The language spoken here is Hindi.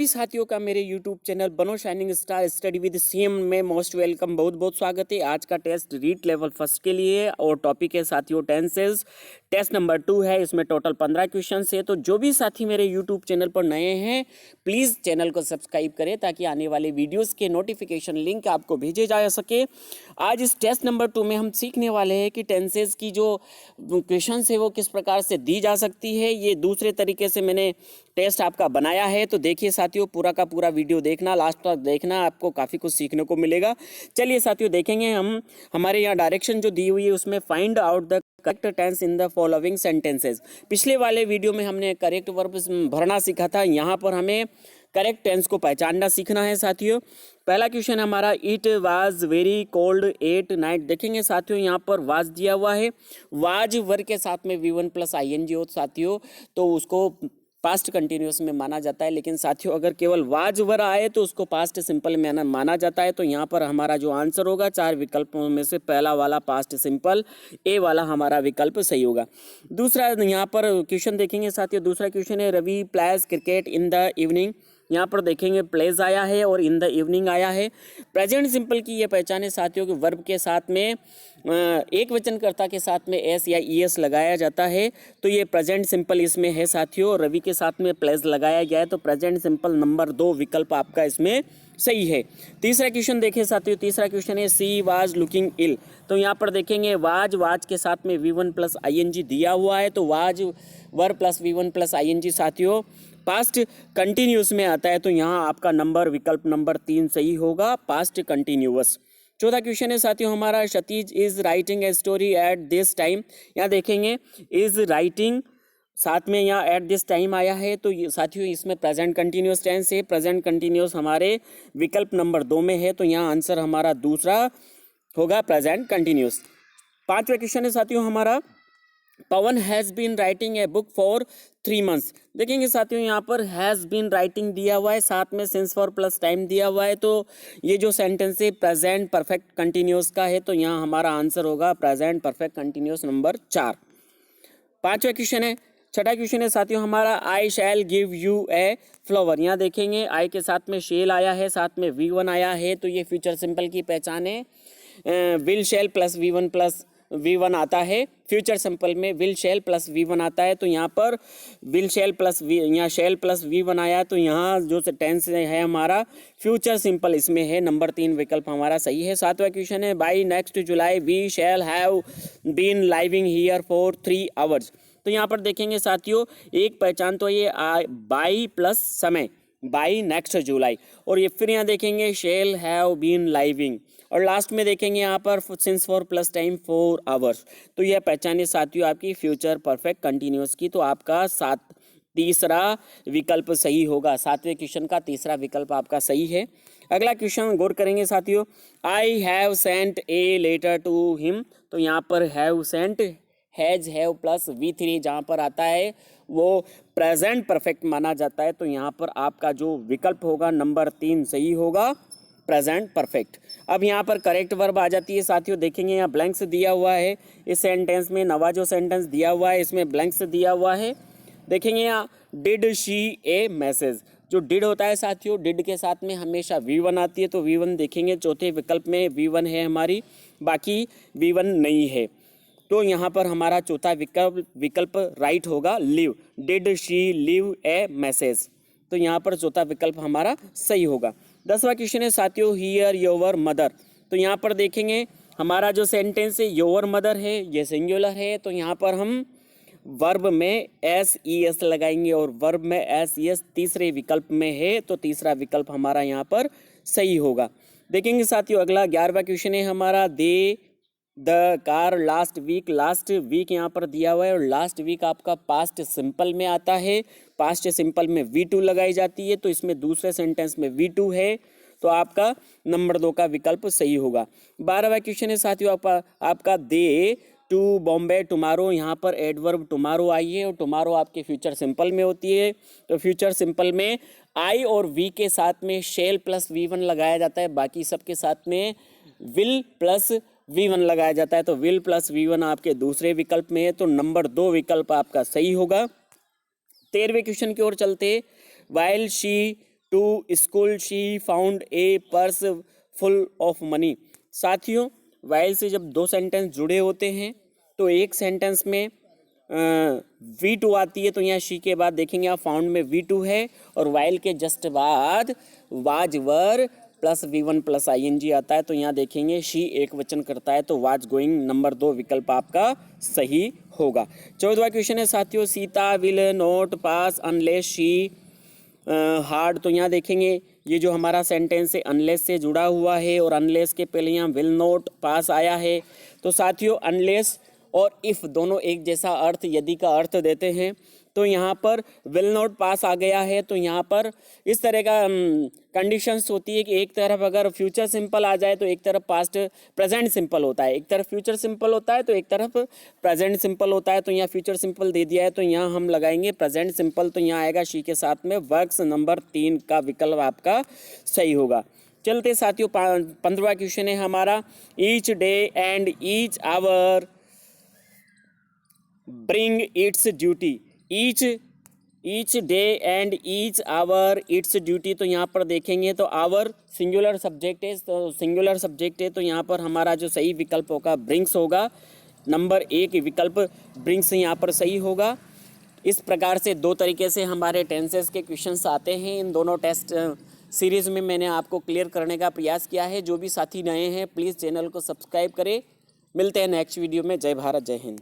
साथियों का मेरे YouTube चैनल बनो shining star study with CM में मोस्ट वेलकम, बहुत बहुत स्वागत है। आज का टेस्ट रीड लेवल फर्स्ट के लिए और टॉपिक है साथियों टेंसेस। टेस्ट नंबर 2 है, इसमें टोटल 15 क्वेश्चन है। तो जो भी साथी मेरे YouTube चैनल पर नए हैं प्लीज़ चैनल को सब्सक्राइब करें ताकि आने वाले वीडियोज़ के नोटिफिकेशन लिंक आपको भेजे जा सके। आज इस टेस्ट नंबर 2 में हम सीखने वाले हैं कि टेंसेस की जो क्वेश्चन है वो किस प्रकार से दी जा सकती है। ये दूसरे तरीके से मैंने टेस्ट आपका बनाया है, तो देखिए साथियों पूरा का पूरा वीडियो देखना, लास्ट तक देखना, आपको काफ़ी कुछ सीखने को मिलेगा। चलिए साथियों देखेंगे हम हमारे यहाँ डायरेक्शन जो दी हुई है उसमें find out the correct tense in the following sentences. पिछले वाले वीडियो में हमने करेक्ट वर्ब भरना सीखा था, यहाँ पर हमें करेक्ट टेंस को पहचानना सीखना है साथियों। पहला क्वेश्चन हमारा, it was very cold at night. देखेंगे साथियों यहाँ पर वाज दिया हुआ है, वाज वर्ब के साथ में V1 प्लस ING हो साथियों, तो उसको पास्ट कंटिन्यूस में माना जाता है। लेकिन साथियों अगर केवल वाज वर आए तो उसको पास्ट सिंपल में माना जाता है। तो यहाँ पर हमारा जो आंसर होगा 4 विकल्पों में से पहला वाला पास्ट सिंपल ए वाला हमारा विकल्प सही होगा। दूसरा यहाँ पर क्वेश्चन देखेंगे साथियों, दूसरा क्वेश्चन है Ravi plays cricket in the evening. यहाँ पर देखेंगे प्लेज आया है और इन द इवनिंग आया है। प्रेजेंट सिंपल की ये पहचान है साथियों कि वर्ब के साथ में एक वचनकर्ता के साथ में एस या ES लगाया जाता है, तो ये प्रेजेंट सिंपल इसमें है साथियों। रवि के साथ में प्लेज लगाया गया है, तो प्रेजेंट सिंपल नंबर 2 विकल्प आपका इसमें सही है। तीसरा क्वेश्चन देखें साथियों, तीसरा क्वेश्चन है सी वाज लुकिंग इल। तो यहाँ पर देखेंगे वाज के साथ में V1 प्लस ING दिया हुआ है, तो was were plus V1 plus ING साथियों पास्ट कंटिन्यूस में आता है, तो यहाँ आपका नंबर विकल्प नंबर 3 सही होगा, पास्ट कंटिन्यूअस। चौथा क्वेश्चन है साथियों हमारा, Kshitij is writing a story at this time. यहाँ देखेंगे इज राइटिंग साथ में यहाँ एट दिस टाइम आया है, तो साथियों इसमें प्रेजेंट कंटिन्यूस टेंस है। प्रेजेंट कंटिन्यूस हमारे विकल्प नंबर 2 में है, तो यहाँ आंसर हमारा दूसरा होगा प्रेजेंट कंटिन्यूस। पांचवा क्वेश्चन है साथियों हमारा, Pawan has been writing a book for 3 months. देखेंगे साथियों यहाँ पर हैज़ बीन राइटिंग दिया हुआ है, साथ में सिंस फॉर प्लस टाइम दिया हुआ है, तो ये जो सेंटेंस है प्रेजेंट परफेक्ट कंटिन्यूस का है, तो यहाँ हमारा आंसर होगा प्रेजेंट परफेक्ट कंटिन्यूस नंबर 4। पांचवा क्वेश्चन है, छठा क्वेश्चन है साथियों हमारा, I shall give you a flower. यहाँ देखेंगे आई के साथ में शेल आया है, साथ में V1 आया है, तो ये फ्यूचर सिंपल की पहचान है। Will shell plus V1 plus V1 आता है, फ्यूचर सिंपल में विल शैल प्लस V1 आता है, तो यहाँ पर विल शैल प्लस यहाँ शैल प्लस V1 आया, तो यहाँ जो टेंस है हमारा फ्यूचर सिंपल इसमें है, नंबर 3 विकल्प हमारा सही है। सातवां क्वेश्चन है, by next July we shall have been living here for 3 hours. तो यहाँ पर देखेंगे साथियों एक पहचान तो ये बाई प्लस समय, बाई नेक्स्ट जुलाई, और ये फिर यहाँ देखेंगे शेल हैव बीन लाइविंग, और लास्ट में देखेंगे यहाँ पर since for plus time 4 hours. तो यह पहचाने साथियों आपकी फ्यूचर परफेक्ट कंटिन्यूस की, तो आपका तीसरा विकल्प सही होगा। सातवें क्वेश्चन का तीसरा विकल्प आपका सही है। अगला क्वेश्चन गौर करेंगे साथियों, I have sent a letter to him. तो यहाँ पर have sent has have plus V3 जहाँ पर आता है वो प्रेजेंट परफेक्ट माना जाता है, तो यहाँ पर आपका जो विकल्प होगा नंबर 3 सही होगा, प्रेजेंट परफेक्ट। अब यहाँ पर करेक्ट वर्ब आ जाती है साथियों, देखेंगे यहाँ ब्लैंक्स दिया हुआ है इस सेंटेंस में, नवा जो सेंटेंस दिया हुआ है इसमें ब्लैंक्स दिया हुआ है। देखेंगे यहाँ डिड शी ए मैसेज, जो डिड होता है साथियों डिड के साथ में हमेशा V1 आती है, तो V1 देखेंगे चौथे विकल्प में V1 है हमारी, बाकी V1 नहीं है, तो यहाँ पर हमारा चौथा विकल्प राइट होगा, live, did she live A message, तो यहाँ पर चौथा विकल्प हमारा सही होगा। 10वां क्वेश्चन है साथियों, हियर योर मदर। तो यहाँ पर देखेंगे हमारा जो सेंटेंस है योर मदर है, ये सिंगुलर है, तो यहाँ पर हम वर्ब में SES लगाएंगे, और वर्ब में SES तीसरे विकल्प में है, तो तीसरा विकल्प हमारा यहाँ पर सही होगा। देखेंगे साथियों अगला 11वां क्वेश्चन है हमारा, दे द कार लास्ट वीक यहाँ पर दिया हुआ है, और लास्ट वीक आपका पास्ट सिंपल में आता है, पास्ट सिंपल में V2 लगाई जाती है, तो इसमें दूसरे सेंटेंस में V2 है, तो आपका नंबर 2 का विकल्प सही होगा। 12वां क्वेश्चन है साथियों आपका दे टू बॉम्बे टुमारो। यहाँ पर एडवर्ब टुमारो आई है, और टुमारो आपके फ्यूचर सिंपल में होती है, तो फ्यूचर सिंपल में आई और V के साथ में शेल प्लस V1 लगाया जाता है, बाकी सबके साथ में विल प्लस V1 लगाया जाता है, तो विल प्लस V1 आपके दूसरे विकल्प में है, तो नंबर 2 विकल्प आपका सही होगा। 13वें क्वेश्चन की ओर चलते, while she to school she found a purse full of money. साथियों, वाइल से जब दो सेंटेंस जुड़े होते हैं तो एक सेंटेंस में V2 आती है, तो यहाँ शी के बाद देखेंगे आप फाउंड में V2 है, और वाइल के जस्ट बाद was were plus V1 plus ING आता है, तो यहाँ देखेंगे शी एक वचन करता है, तो वाज गोइंग नंबर 2 विकल्प आपका सही होगा। 14वां क्वेश्चन है साथियों, Sita will not pass unless she hard. तो यहाँ देखेंगे ये जो हमारा सेंटेंस है अनलेस से जुड़ा हुआ है, और अनलेस के पहले यहाँ विल नॉट पास आया है। तो साथियों, अनलेस और इफ़ दोनों एक जैसा अर्थ यदि का अर्थ देते हैं, तो यहाँ पर विल नॉट पास आ गया है, तो यहाँ पर इस तरह का कंडीशंस होती है कि एक तरफ अगर फ्यूचर सिंपल आ जाए तो एक तरफ पास्ट प्रेजेंट सिंपल होता है, एक तरफ फ्यूचर सिंपल होता है तो एक तरफ प्रेजेंट सिंपल होता है। तो यहाँ फ्यूचर सिंपल दे दिया है, तो यहाँ हम लगाएंगे प्रेजेंट सिंपल, तो यहाँ आएगा शी के साथ में वर्क्स नंबर 3 का विकल्प आपका सही होगा। चलते साथियों, 15वां क्वेश्चन है हमारा, each day and each hour bring its duty. Each day and each hour its duty. तो यहाँ पर देखेंगे तो आवर सिंगुलर सब्जेक्ट है, तो सिंगुलर सब्जेक्ट है, तो यहाँ पर हमारा जो सही विकल्प होगा ब्रिंग्स होगा। नंबर 1 विकल्प ब्रिंग्स यहाँ पर सही होगा। इस प्रकार से दो तरीके से हमारे टेंसेस के क्वेश्चंस आते हैं। इन दोनों टेस्ट सीरीज़ में मैंने आपको क्लियर करने का प्रयास किया है। जो भी साथी नए हैं प्लीज़ चैनल को सब्सक्राइब करें। मिलते हैं नेक्स्ट वीडियो में। जय भारत, जय हिंद।